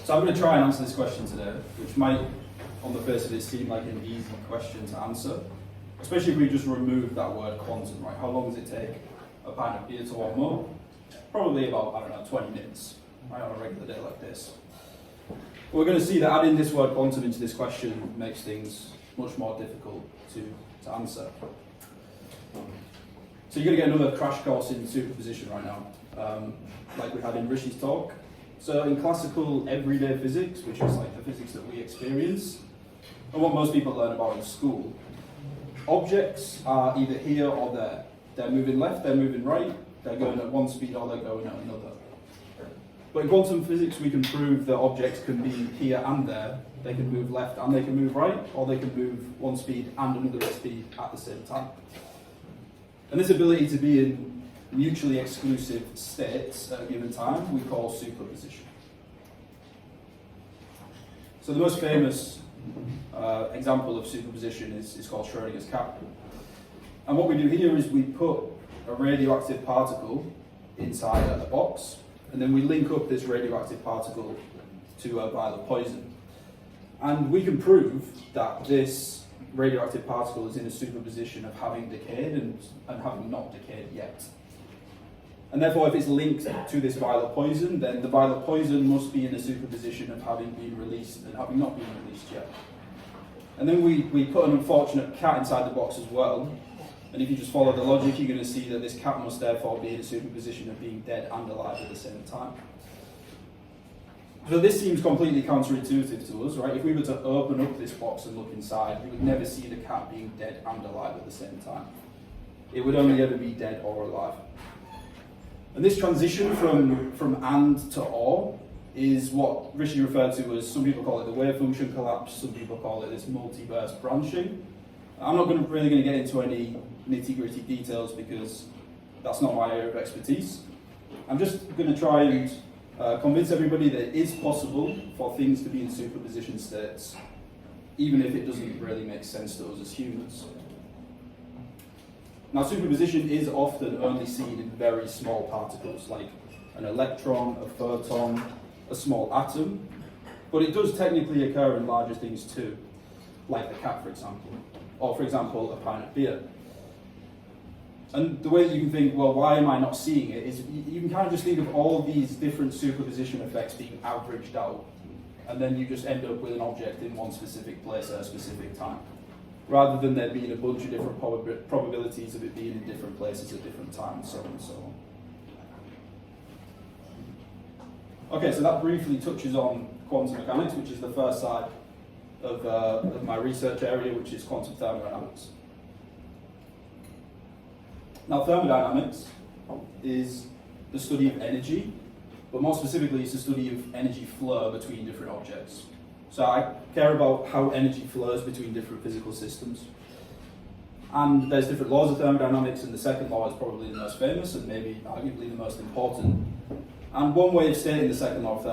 So I'm going to try and answer this question today, which might, on the face of it, seem like an easy question to answer, especially if we just remove that word quantum, right? How long does it take a pint of beer to warm up? Probably about, 20 minutes, right, on a regular day like this. But we're going to see that adding this word quantum into this question makes things much more difficult to answer. So you're going to get another crash course in superposition right now, like we had in Rishi's talk. So in classical everyday physics, which is like the physics that we experience, and what most people learn about in school, objects are either here or there. They're moving left, they're moving right, they're going at one speed or they're going at another. But in quantum physics, we can prove that objects can be here and there. They can move left and they can move right, or they can move one speed and another speed at the same time. And this ability to be in mutually exclusive states at a given time we call superposition. So the most famous example of superposition is called Schrodinger's cat. And what we do here is we put a radioactive particle inside a box, and then we link up this radioactive particle to a vial of poison. And we can prove that this radioactive particle is in a superposition of having decayed and having not decayed yet. And therefore, if it's linked to this vial of poison, then the vial of poison must be in a superposition of having been released and having not been released yet. And then we put an unfortunate cat inside the box as well. And if you just follow the logic, you're going to see that this cat must therefore be in a superposition of being dead and alive at the same time. So this seems completely counterintuitive to us, right? If we were to open up this box and look inside, you would never see the cat being dead and alive at the same time. It would only ever be dead or alive. And this transition from and to or is what Rishi referred to as, some people call it the wave function collapse, some people call it this multiverse branching. I'm not really going to get into any nitty-gritty details because that's not my area of expertise. I'm just going to try and convince everybody that it is possible for things to be in superposition states, even if it doesn't really make sense to us as humans. Now, superposition is often only seen in very small particles, like an electron, a photon, a small atom, but it does technically occur in larger things too, like the cat, for example, or, for example, a pint of beer. And the way that you can think, well, why am I not seeing it, is you can kind of just think of all these different superposition effects being averaged out, and then you just end up with an object in one specific place at a specific time, rather than there being a bunch of different probabilities of it being in different places at different times, so on and so on. Okay, so that briefly touches on quantum mechanics, which is the first side of my research area, which is quantum thermodynamics. Now, thermodynamics is the study of energy, but more specifically, it's the study of energy flow between different objects. So I care about how energy flows between different physical systems. And there's different laws of thermodynamics, and the second law is probably the most famous and maybe arguably the most important. And one way of stating the second law of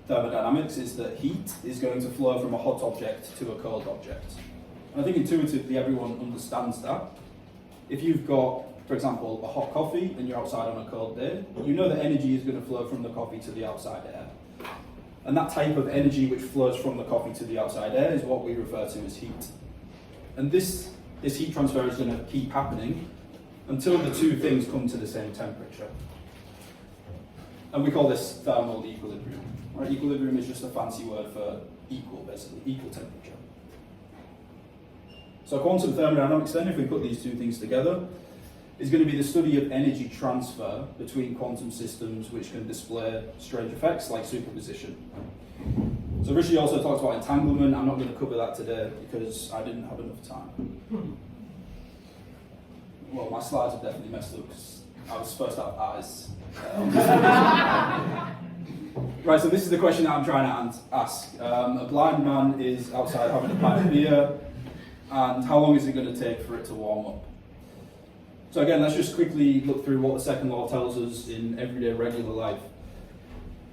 thermodynamics is that heat is going to flow from a hot object to a cold object. And I think intuitively everyone understands that. If you've got, for example, a hot coffee and you're outside on a cold day, you know that energy is going to flow from the coffee to the outside air. And that type of energy which flows from the coffee to the outside air is what we refer to as heat. And this heat transfer is going to keep happening until the two things come to the same temperature. And we call this thermal equilibrium. Right? Equilibrium is just a fancy word for equal, basically, equal temperature. So quantum thermodynamics then, if we put these two things together, is going to be the study of energy transfer between quantum systems which can display strange effects like superposition. So Rishi also talks about entanglement. I'm not going to cover that today because I didn't have enough time. Well, my slides are definitely messed up because I was supposed to have eyes. Right, so this is the question that I'm trying to ask. A blind man is outside having a pint of beer, and how long is it going to take for it to warm up? So again, let's just quickly look through what the second law tells us in everyday regular life.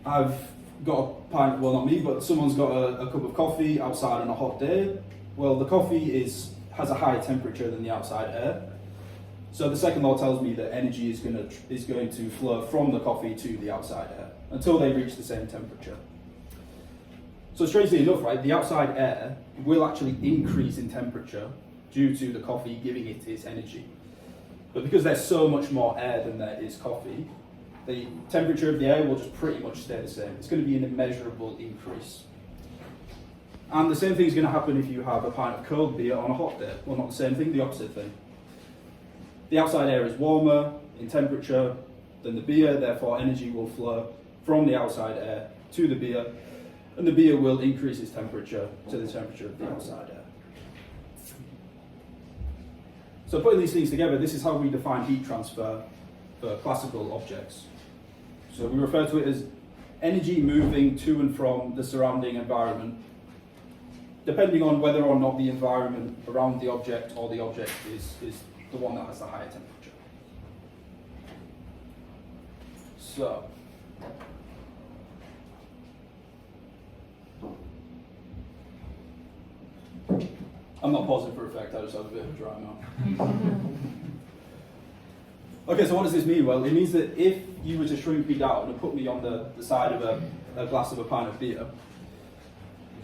I've got a pint, well not me, but someone's got a cup of coffee outside on a hot day. Well, the coffee has a higher temperature than the outside air. So the second law tells me that energy is going to flow from the coffee to the outside air until they reach the same temperature. So strangely enough, right, the outside air will actually increase in temperature due to the coffee giving it its energy. But because there's so much more air than there is coffee, the temperature of the air will just pretty much stay the same. It's going to be an immeasurable increase. And the same thing is going to happen if you have a pint of cold beer on a hot day. Well, not the same thing, the opposite thing. The outside air is warmer in temperature than the beer, therefore energy will flow from the outside air to the beer, and the beer will increase its temperature to the temperature of the outside air. So putting these things together, this is how we define heat transfer for classical objects. So we refer to it as energy moving to and from the surrounding environment, depending on whether or not the environment around the object or the object is the one that has the higher temperature. So, I'm not pausing for effect, I just have a bit of a dry mouth. Okay, so what does this mean? Well, it means that if you were to shrink me down and put me on the side of a glass of a pint of beer,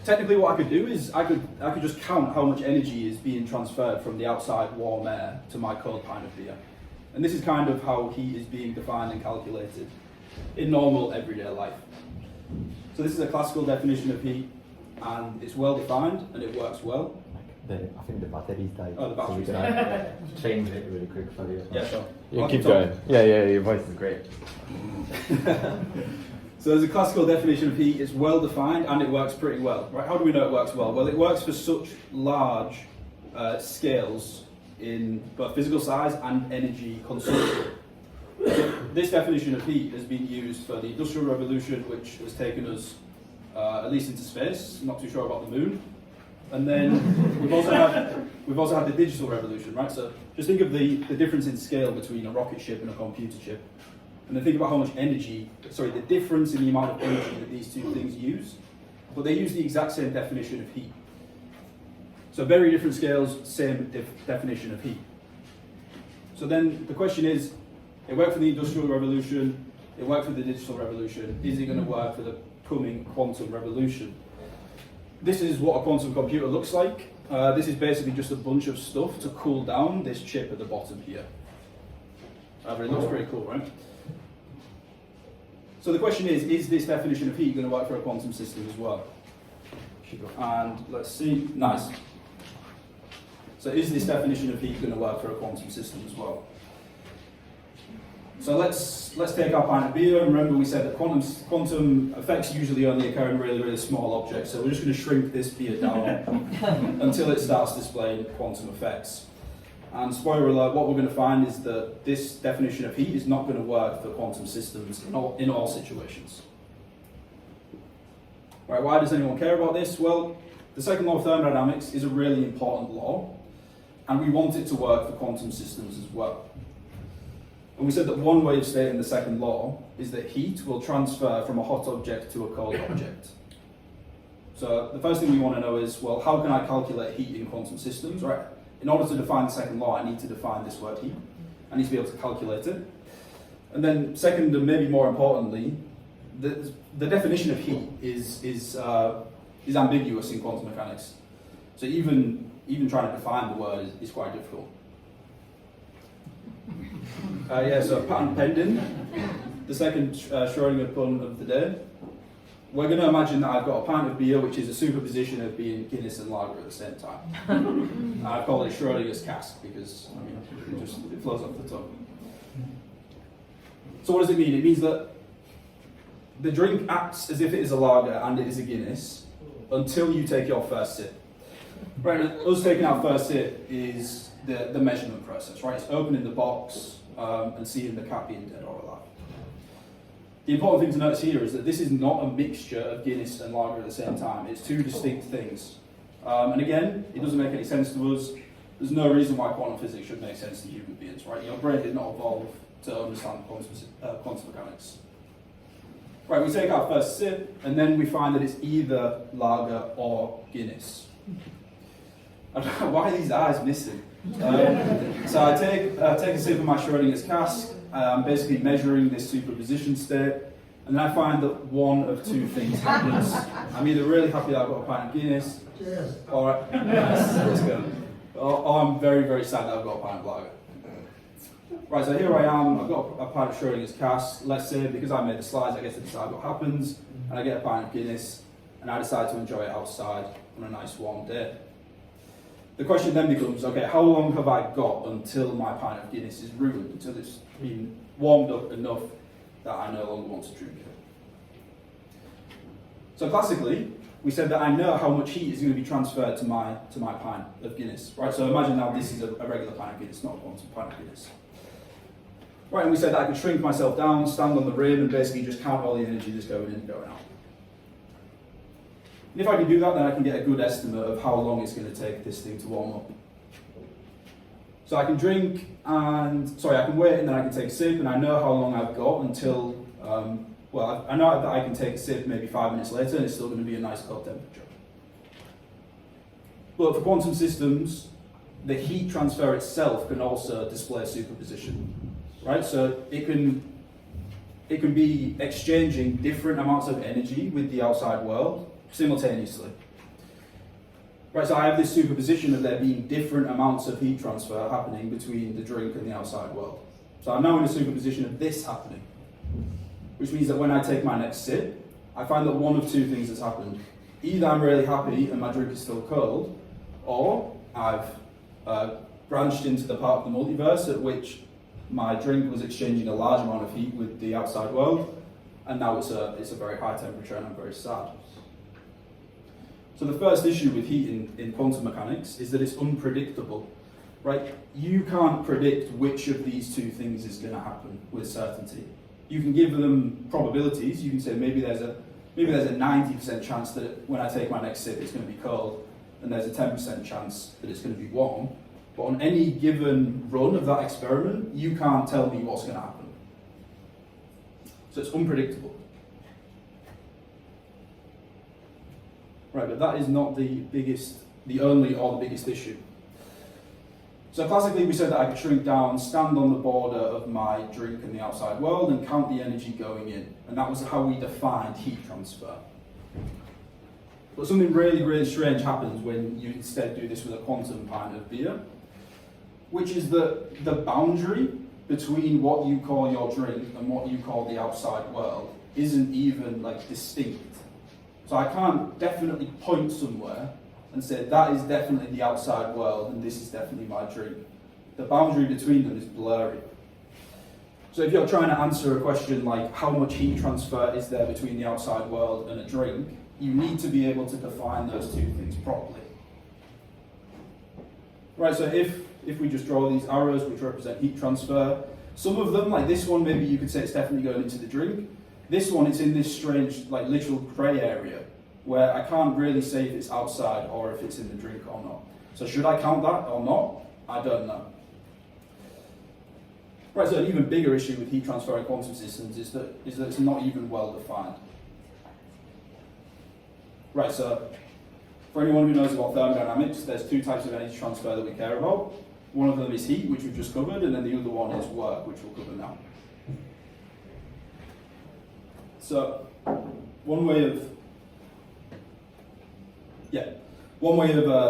technically what I could do is I could just count how much energy is being transferred from the outside warm air to my cold pint of beer. And this is kind of how heat is being defined and calculated in normal everyday life. So this is a classical definition of heat, and it's well defined and it works well. I think the batteries died. Oh, the batteries died. Change it really quick for you. Yeah, sure. You keep going. Yeah, your voice is great. So there's a classical definition of heat, it's well defined and it works pretty well. Right? How do we know it works well? Well, it works for such large scales in both physical size and energy consumption. This definition of heat has been used for the Industrial Revolution, which has taken us at least into space, not too sure about the moon. And then we've also had the digital revolution, right? So just think of the difference in scale between a rocket ship and a computer chip. And then think about how much the difference in the amount of energy that these two things use. But they use the exact same definition of heat. So very different scales, same definition of heat. So then the question is, it worked for the Industrial Revolution, it worked for the digital revolution, is it going to work for the coming quantum revolution? This is what a quantum computer looks like. This is basically just a bunch of stuff to cool down this chip at the bottom here. But it looks pretty cool, right? So the question is this definition of heat going to work for a quantum system as well? And let's see, nice. So is this definition of heat going to work for a quantum system as well? So let's take our pint of beer, and remember we said that quantum effects usually only occur in really, really small objects, so we're just going to shrink this beer down until it starts displaying quantum effects. And spoiler alert, what we're going to find is that this definition of heat is not going to work for quantum systems in all situations. Right, why does anyone care about this? Well, the second law of thermodynamics is a really important law, and we want it to work for quantum systems as well. And we said that one way of stating the second law is that heat will transfer from a hot object to a cold object. So the first thing we want to know is, well, how can I calculate heat in quantum systems? Right. In order to define the second law, I need to define this word heat. I need to be able to calculate it. And then second, and maybe more importantly, the definition of heat is ambiguous in quantum mechanics. So even trying to define the word is quite difficult. So pattern pending, the second Schrödinger pun of the day. We're going to imagine that I've got a pint of beer, which is a superposition of being Guinness and lager at the same time. I've called it Schrödinger's cask because it flows off the tongue. So what does it mean? It means that the drink acts as if it is a lager and it is a Guinness until you take your first sip. Right, us taking our first sip is the measurement process, right? It's opening the box and seeing the cap being dead or alive. The important thing to notice here is that this is not a mixture of Guinness and lager at the same time. It's two distinct things. And again, it doesn't make any sense to us. There's no reason why quantum physics should make sense to human beings, right? Your brain did not evolve to understand quantum mechanics. Right, we take our first sip, and then we find that it's either lager or Guinness. I don't know, why are these eyes missing? So I take a sip of my Schrödinger's cask. I'm basically measuring this superposition state. And then I find that one of two things happens. I'm either really happy that I've got a pint of Guinness, or yes, let's go. Or I'm very, very sad that I've got a pint of lager. Right, so here I am, I've got a pint of Schrodinger's cask. Let's say, because I made the slides, I get to decide what happens, and I get a pint of Guinness, and I decide to enjoy it outside on a nice warm day. The question then becomes, okay, how long have I got until my pint of Guinness is ruined, until it's been warmed up enough that I no longer want to drink it? So classically, we said that I know how much heat is going to be transferred to my pint of Guinness, right? So imagine now this is a regular pint of Guinness, not a quantum pint of Guinness. Right, and we said that I could shrink myself down, stand on the rim, and basically just count all the energy that's going in and going out. And if I can do that, then I can get a good estimate of how long it's going to take this thing to warm up. So I can drink and, I can wait and then I can take a sip, and I know how long I've got until, I know that I can take a sip maybe 5 minutes later and it's still going to be a nice cold temperature. But for quantum systems, the heat transfer itself can also display superposition, right? So it can be exchanging different amounts of energy with the outside world simultaneously. Right, so I have this superposition of there being different amounts of heat transfer happening between the drink and the outside world. So I'm now in a superposition of this happening, which means that when I take my next sip, I find that one of two things has happened. Either I'm really happy and my drink is still cold, or I've branched into the part of the multiverse at which my drink was exchanging a large amount of heat with the outside world, and now it's a very high temperature and I'm very sad. So the first issue with heat in quantum mechanics is that it's unpredictable, right? You can't predict which of these two things is going to happen with certainty. You can give them probabilities. You can say maybe there's a 90% chance that when I take my next sip it's going to be cold, and there's a 10% chance that it's going to be warm. But on any given run of that experiment, you can't tell me what's going to happen. So it's unpredictable. Right, but that is not the only or the biggest issue. So classically we said that I could shrink down, stand on the border of my drink and the outside world and count the energy going in. And that was how we defined heat transfer. But something really, really strange happens when you instead do this with a quantum pint of beer, which is that the boundary between what you call your drink and what you call the outside world isn't even distinct. So I can't definitely point somewhere and say that is definitely the outside world and this is definitely my drink. The boundary between them is blurry. So if you're trying to answer a question like how much heat transfer is there between the outside world and a drink, you need to be able to define those two things properly. Right, so if we just draw these arrows which represent heat transfer, some of them, like this one, maybe you could say it's definitely going into the drink. This one, it's in this strange, literal grey area where I can't really say if it's outside or if it's in the drink or not. So should I count that or not? I don't know. Right, so an even bigger issue with heat transfer in quantum systems is that it's not even well defined. Right, so for anyone who knows about thermodynamics, there's two types of energy transfer that we care about. One of them is heat, which we've just covered, and then the other one is work, which we'll cover now. So, one way of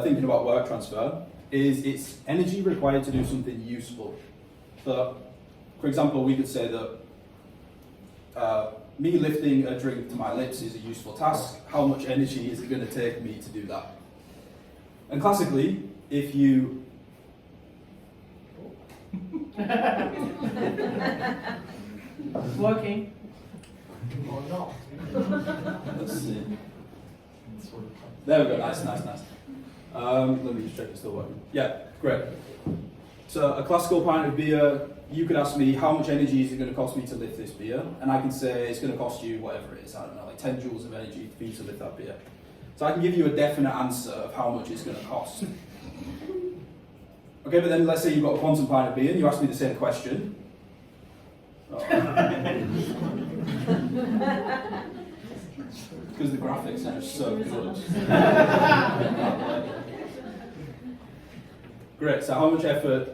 thinking about work transfer is it's energy required to do something useful. So, for example, we could say that me lifting a drink to my lips is a useful task. How much energy is it going to take me to do that? And classically, if you It's working. Or not. let's see. There we go. Nice. Let me just check it's still working. Yeah, great. So a classical pint of beer, you could ask me how much energy is it going to cost me to lift this beer, and I can say it's going to cost you whatever it is, I don't know, 10 joules of energy for you to lift that beer. So I can give you a definite answer of how much it's going to cost. Okay, but then let's say you've got a quantum pint of beer and you ask me the same question. Because the graphics are just so good. Great, so how much effort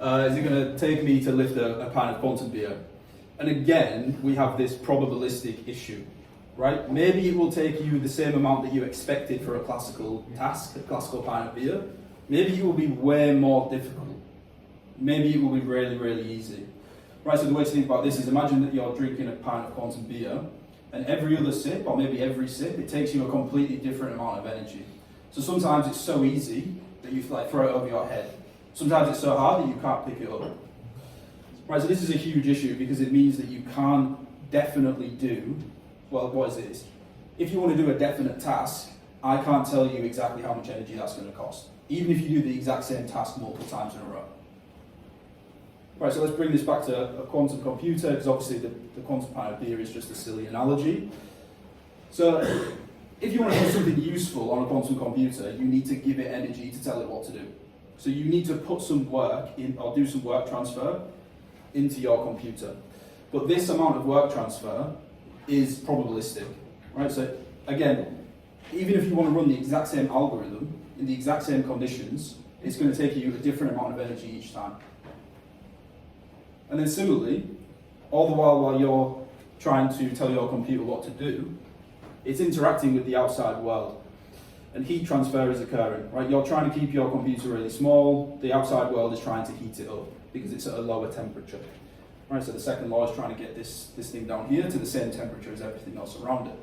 is it going to take me to lift a pint of quantum beer? And again, we have this probabilistic issue, right? Maybe it will take you the same amount that you expected for a classical task, a classical pint of beer. Maybe it will be way more difficult. Maybe it will be really, really easy. Right, so the way to think about this is imagine that you're drinking a pint of quantum beer, and every other sip, or maybe every sip, it takes you a completely different amount of energy. So sometimes it's so easy that you like throw it over your head. Sometimes it's so hard that you can't pick it up. Right, so this is a huge issue because it means that you can't definitely do, well, what is this? If you want to do a definite task, I can't tell you exactly how much energy that's going to cost, even if you do the exact same task multiple times in a row. Right, so let's bring this back to a quantum computer, because obviously the quantum pint of beer is just a silly analogy. So if you want to do something useful on a quantum computer, you need to give it energy to tell it what to do. So you need to put some work in, or do some work transfer into your computer. But this amount of work transfer is probabilistic, right? So again, even if you want to run the exact same algorithm in the exact same conditions, it's going to take you a different amount of energy each time. And then similarly, all the while you're trying to tell your computer what to do, it's interacting with the outside world. And heat transfer is occurring, right? You're trying to keep your computer really small, the outside world is trying to heat it up because it's at a lower temperature. Right, so the second law is trying to get this thing down here to the same temperature as everything else around it.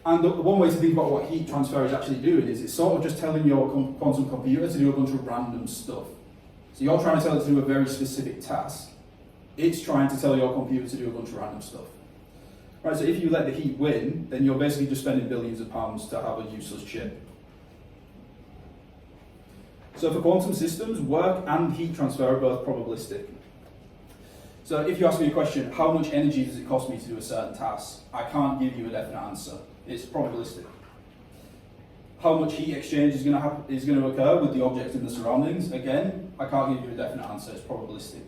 And the one way to think about what heat transfer is actually doing is it's sort of just telling your quantum computer to do a bunch of random stuff. So you're trying to tell it to do a very specific task. It's trying to tell your computer to do a bunch of random stuff. Right, so if you let the heat win, then you're basically just spending billions of pounds to have a useless chip. So for quantum systems, work and heat transfer are both probabilistic. So if you ask me a question, how much energy does it cost me to do a certain task? I can't give you a definite answer. It's probabilistic. How much heat exchange is going to occur with the object and the surroundings? Again, I can't give you a definite answer. It's probabilistic.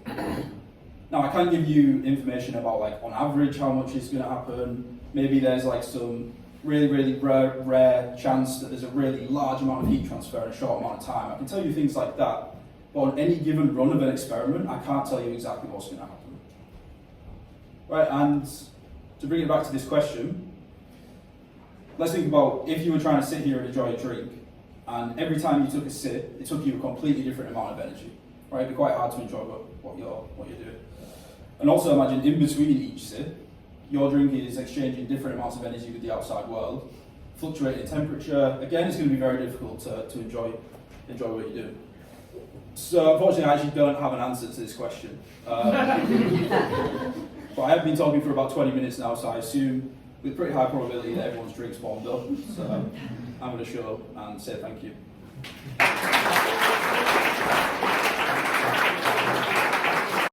Now, I can give you information about, like, on average, how much is going to happen. Maybe there's like some really, really rare chance that there's a really large amount of heat transfer in a short amount of time. I can tell you things like that. But on any given run of an experiment, I can't tell you exactly what's going to happen. Right, and to bring it back to this question, let's think about if you were trying to sit here and enjoy a drink, and every time you took a sip, it took you a completely different amount of energy. Right, it'd be quite hard to enjoy what you're doing. And also imagine in between each sip, your drink is exchanging different amounts of energy with the outside world, fluctuating temperature. Again, it's going to be very difficult to enjoy what you do. So unfortunately, I actually don't have an answer to this question. But I have been talking for about 20 minutes now, so I assume with pretty high probability that everyone's drink's warmed up. So I'm going to show up and say thank you.